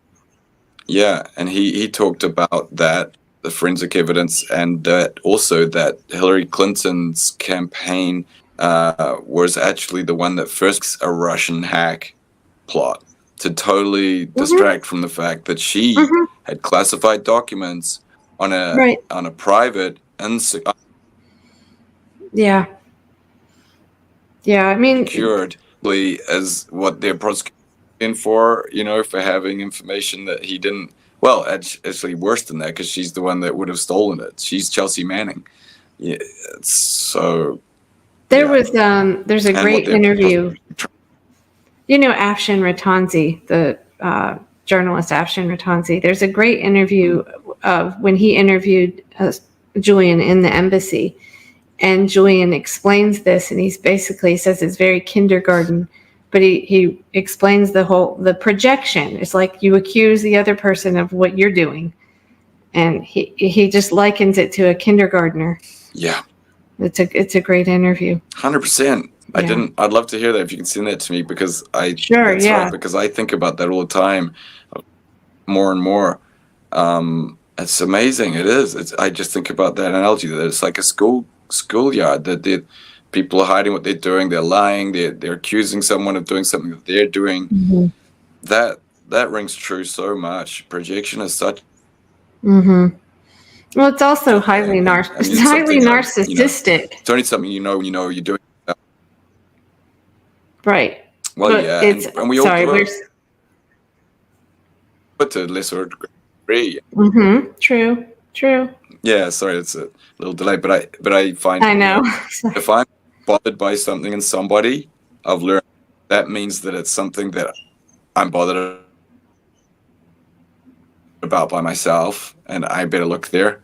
Yeah, and he talked about that, the forensic evidence, and that also that Hillary Clinton's campaign was actually the one that first a Russian hack plot to totally distract from the fact that she had classified documents on a private and yeah. I mean, secured as what they're prosecuting for, you know, for having information that he didn't. Well, actually worse than that, because she's the one that would have stolen it. She's Chelsea Manning. Yeah, so there's a great interview. You know, Afshin Ratanzi, the journalist Afshin Ratanzi. There's a great interview of when he interviewed Julian in the embassy, and Julian explains this, and he's basically says it's very kindergarten. But he explains the projection. It's like you accuse the other person of what you're doing. And he just likens it to a kindergartner. Yeah. It's a great interview. 100%. Yeah. I'd love to hear that if you can send that to me, because because I think about that all the time, more and more. It's amazing. It is. I just think about that analogy that it's like a schoolyard, that people are hiding what they're doing. They're lying. They're accusing someone of doing something that they're doing. That rings true so much. Projection is such. Well, it's also highly narcissistic. You know, it's only something you know when you know you're doing. Right. Well, but yeah, and we all do it, but to a lesser degree. True. Yeah, sorry, it's a little delay, but I find I know. If I'm bothered by something in somebody, I've learned that means that it's something that I'm bothered about by myself, and I better look there.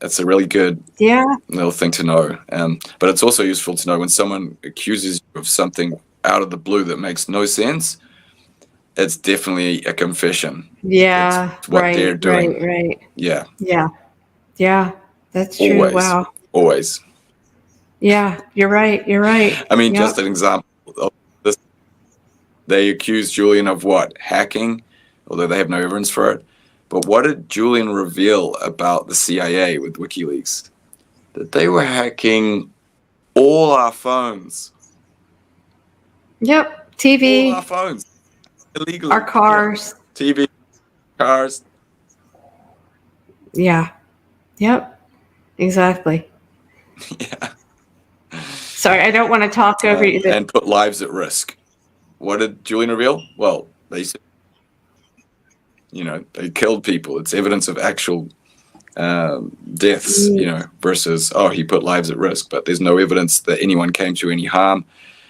It's a really good little thing to know. But it's also useful to know when someone accuses you of something out of the blue that makes no sense. It's definitely a confession. Yeah, it's what they're doing. Right. Yeah. That's true. Always. Wow. Always. Yeah, you're right. I mean, just an example of this. They accused Julian of what? Hacking, although they have no evidence for it. But what did Julian reveal about the CIA with WikiLeaks? That they were hacking all our phones. Yep. TV. All our phones. Illegally. Our cars. Yeah. TV, cars. Yeah. Yep. Exactly. Yeah. Sorry, I don't want to talk over you. And put lives at risk. What did Julian reveal? Well, they said, they killed people. It's evidence of actual deaths, versus, he put lives at risk. But there's no evidence that anyone came to any harm.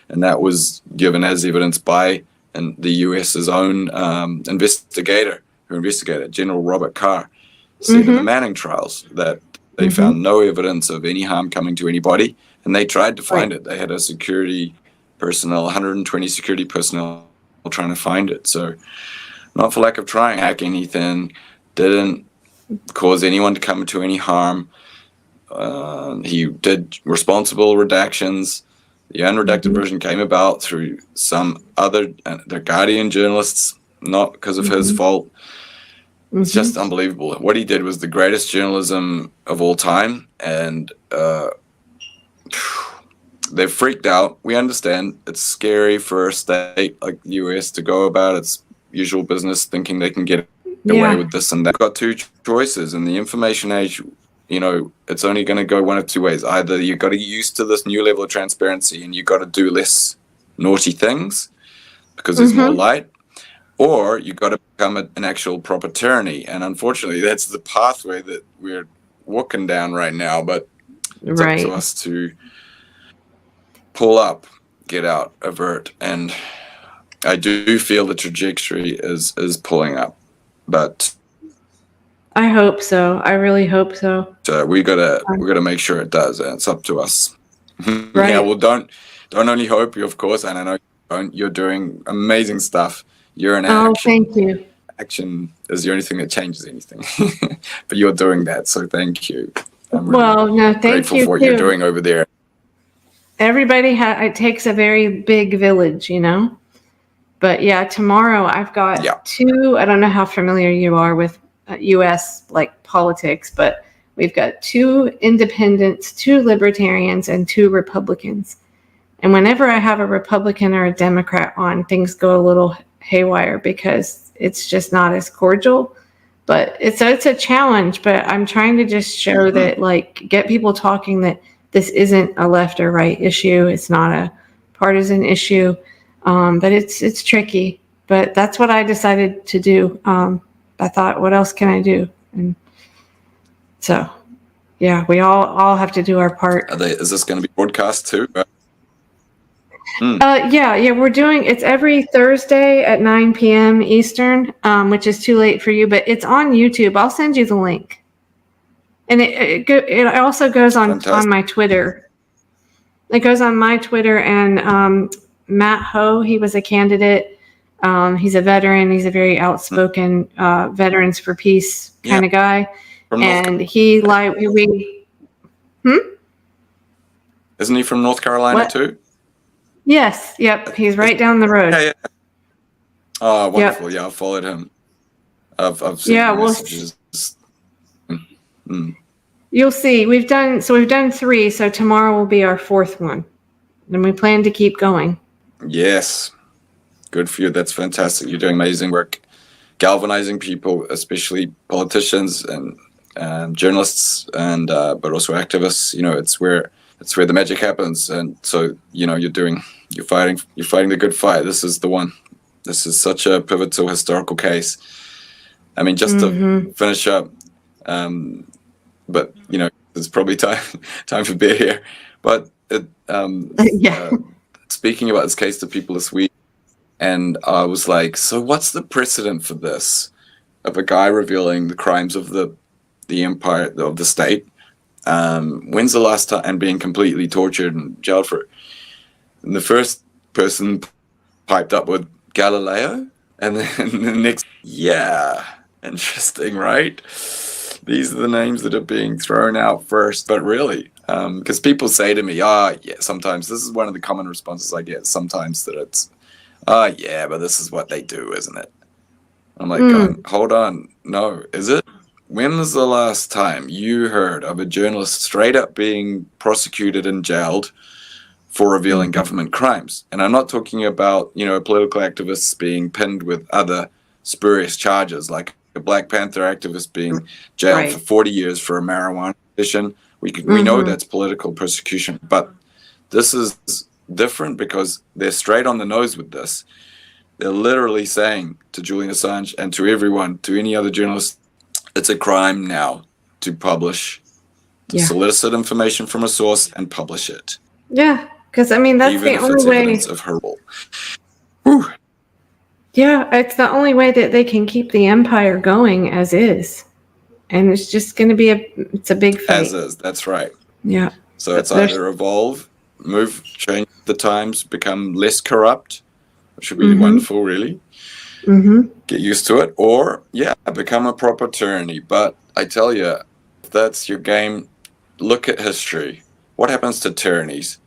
And that was given as evidence by the US's own investigator, General Robert Carr, said in the Manning trials that they found no evidence of any harm coming to anybody. And they tried to find it. They had a security personnel, 120 security personnel trying to find it. So not for lack of trying, hacking, Ethan didn't cause anyone to come to any harm. He did responsible redactions. The unredacted version came about through some other, the Guardian journalists, not because of his fault. It's just unbelievable. What he did was the greatest journalism of all time, and they've freaked out. We understand it's scary for a state like the US to go about its usual business thinking they can get away with this and that. They've got two choices in the information age. You know, it's only going to go one of two ways. Either you've got to get used to this new level of transparency and you've got to do less naughty things because there's more light, or you've got to become an actual proper tyranny. And unfortunately, that's the pathway that we're walking down right now. But it's up to us to pull up, get out, avert. And I do feel the trajectory is pulling up. But I hope so. I really hope so. So we gotta make sure it does, and it's up to us. Right. Yeah. Well, don't only hope. You, of course, and I know you don't. You're doing amazing stuff. You're in action. Oh, thank you. Action is the only thing that changes anything. But you're doing that, so thank you. I'm really No, thank grateful you for what too. you're doing over there. Everybody it takes a very big village, you know. But yeah, tomorrow I've got two. I don't know how familiar you are with U.S. like politics, but we've got 2 independents, 2 libertarians, and 2 Republicans. And whenever I have a Republican or a Democrat on, things go a little haywire because it's just not as cordial. But it's a challenge. But I'm trying to just show that, like, get people talking that this isn't a left or right issue. It's not a partisan issue. But it's tricky. But that's what I decided to do. I thought, what else can I do? And so, yeah, we all have to do our part. Is this going to be broadcast too? Yeah, we're doing, it's every Thursday at 9 p.m. Eastern, which is too late for you, but it's on YouTube. I'll send you the link. And it also goes on my Twitter. It goes on my Twitter, and Matt Ho, he was a candidate. He's a veteran. He's a very outspoken Veterans for Peace kind of guy. And he Isn't he from North Carolina too? Yes. Yep. He's right down the road. Yeah. Oh, wonderful. Yep. Yeah, I followed him. I've seen messages. You'll see. We've done 3, so tomorrow will be our 4th one. And we plan to keep going. Yes. Good for you. That's fantastic. You're doing amazing work, galvanizing people, especially politicians and journalists, and but also activists. You know, it's where the magic happens. And so, you know, you're fighting the good fight. This is the one. This is such a pivotal historical case. I mean, just to finish up, but you know, there's probably time for beer here. But speaking about this case to people this week. And I was like, so what's the precedent for this? Of a guy revealing the crimes of the empire, of the state? When's the last time? And being completely tortured and jailed for it. And the first person piped up with Galileo. And then the next, interesting, right? These are the names that are being thrown out first. But really, because people say to me, sometimes, this is one of the common responses I get sometimes, that it's, but this is what they do, isn't it? I'm like, hold on. No, is it? When was the last time you heard of a journalist straight up being prosecuted and jailed for revealing government crimes? And I'm not talking about, you know, political activists being pinned with other spurious charges, like a Black Panther activist being jailed for 40 years for a marijuana addiction. We know that's political persecution, but this is different because they're straight on the nose with this. They're literally saying to Julian Assange and to everyone, to any other journalist, it's a crime now to publish, to solicit information from a source and publish it. Yeah, because I mean that's even the only way. Of her role. Yeah, it's the only way that they can keep the empire going as is, and it's just going to be a big fight. As is, that's right. Yeah. So it's either evolve, change the times, become less corrupt, which would be wonderful, really. Get used to it, or become a proper tyranny. But I tell you, if that's your game, look at history. What happens to tyrannies?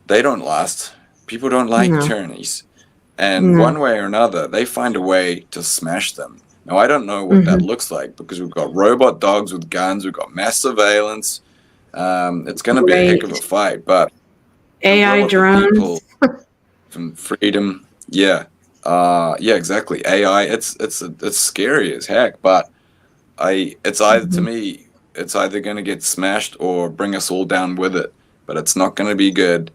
They don't last. People don't like No. tyrannies. And No. one way or another, they find a way to smash them. Now, I don't know what that looks like because we've got robot dogs with guns, we've got mass surveillance. It's going to be a heck of a fight, but AI drones. People from freedom, yeah, exactly. AI, it's scary as heck, but it's either to me, it's either going to get smashed or bring us all down with it. But it's not going to be good,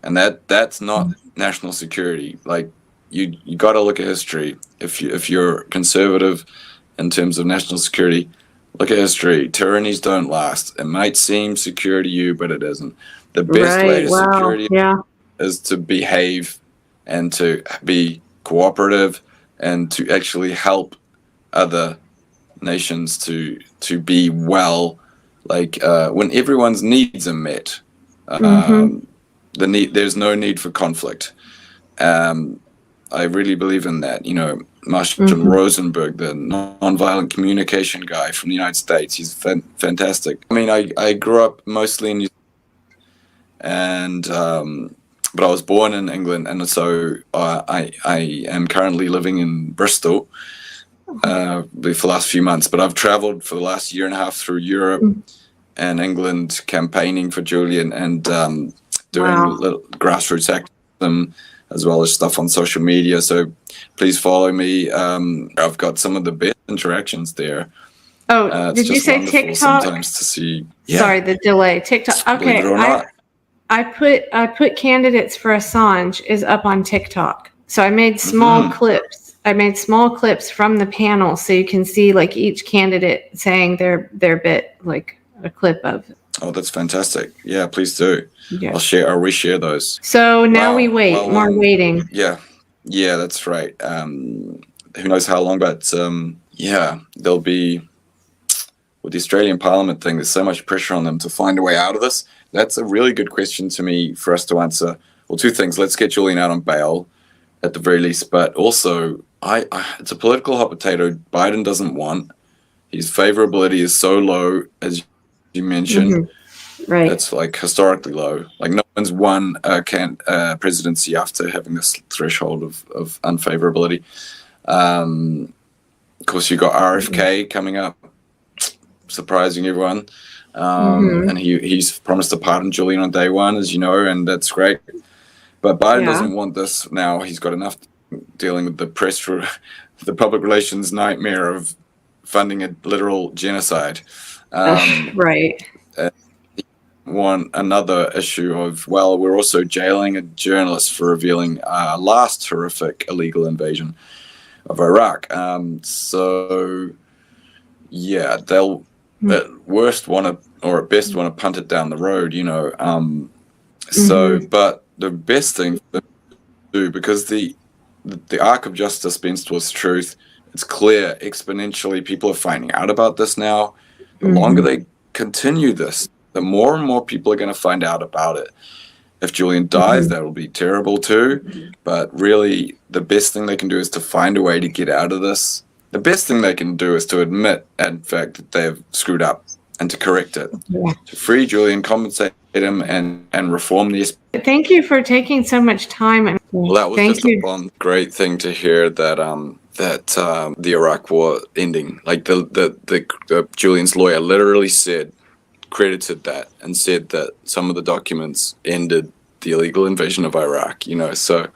and that's not national security. Like you got to look at history. If you're conservative in terms of national security, look at history. Tyrannies don't last. It might seem secure to you, but it isn't. The best way to security is to behave and to be cooperative and to actually help other nations to be well, like when everyone's needs are met. There's no need for conflict. I really believe in that. You know, Marshall Rosenberg, the nonviolent communication guy from the United States, he's fantastic. I mean, I grew up mostly in New Zealand, and but I was born in England, and so I am currently living in Bristol for the last few months. But I've traveled for the last year and a half through Europe and England, campaigning for Julian and doing little grassroots activism as well as stuff on social media. So please follow me. I've got some of the best interactions there. Oh, did you say TikTok? Sometimes to see. Yeah. Sorry, the delay. TikTok. Okay, I put candidates for Assange is up on TikTok. So I made small clips. I made small clips from the panel, so you can see like each candidate saying their bit, like a clip of. Oh, that's fantastic. Yeah, please do. Yeah. I'll reshare those. So now we wait. More waiting. Yeah, that's right. Who knows how long, but there'll be, with the Australian Parliament thing, there's so much pressure on them to find a way out of this. That's a really good question to me for us to answer. Well, two things. Let's get Julian out on bail at the very least, but also it's a political hot potato Biden doesn't want. His favorability is so low, as you mentioned. Right. It's like historically low. Like no one's won a presidency after having this threshold of unfavorability. Of course, you got RFK coming up, surprising everyone. And he's promised to pardon Julian on day one, as you know, and that's great. But Biden doesn't want this now. He's got enough dealing with the press for the public relations nightmare of funding a literal genocide. Right. Want another issue of, well, we're also jailing a journalist for revealing our last horrific illegal invasion of Iraq. So, yeah, they'll at worst want to, or at best want to punt it down the road, you know. So, but the best thing to do, because the arc of justice bends towards truth, it's clear exponentially people are finding out about this now. The longer they continue this, the more and more people are going to find out about it. If Julian dies, that will be terrible too. But really, the best thing they can do is to find a way to get out of this. The best thing they can do is to admit, in fact, that they've screwed up and to correct it. To free Julian, compensate him, and reform the. Thank you for taking so much time. Well, that was just a great thing to hear that the Iraq War ending. Like the Julian's lawyer literally credited that and said that some of the documents ended the illegal invasion of Iraq, you know, so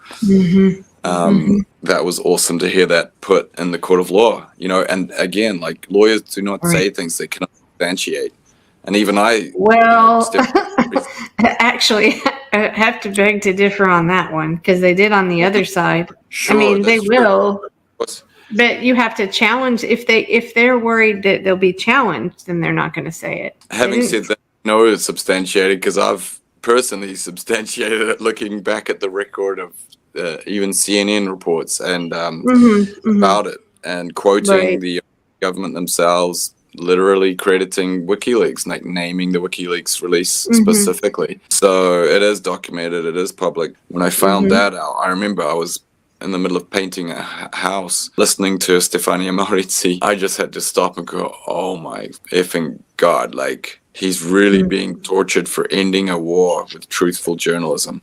that was awesome to hear that put in the court of law, you know, and again, like lawyers do not say things they cannot substantiate. And even actually, I have to beg to differ on that one because they did on the other side. Sure, I mean, they will. But you have to challenge if they're worried that they'll be challenged, then they're not going to say it. Having said that, no, it's substantiated because I've personally substantiated it looking back at the record of even CNN reports and about it and quoting the government themselves, literally crediting WikiLeaks, like naming the WikiLeaks release specifically. So it is documented, it is public. When I found that out, I remember I was in the middle of painting a house, listening to Stefania Maurizi, I just had to stop and go, oh my effing God, like, he's really being tortured for ending a war with truthful journalism.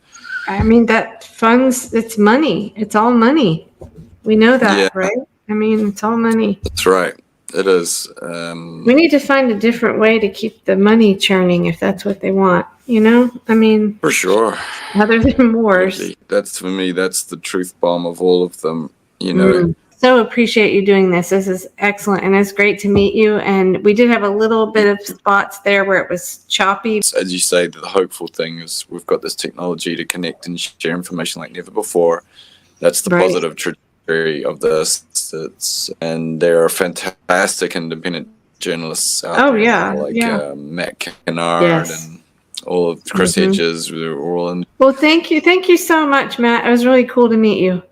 I mean, that funds, it's money. It's all money. We know that, right? I mean, it's all money. That's right. It is. We need to find a different way to keep the money churning if that's what they want, you know? I mean, For sure. other than wars. That's, for me, that's the truth bomb of all of them, you know. So appreciate you doing this. This is excellent, and it's great to meet you. And we did have a little bit of spots there where it was choppy. As you say, the hopeful thing is we've got this technology to connect and share information like never before. That's the positive trajectory of this. And there are fantastic independent journalists out there now, like Matt Kennard and all of Chris Hedges. We're all in. Well, thank you so much, Matt. It was really cool to meet you.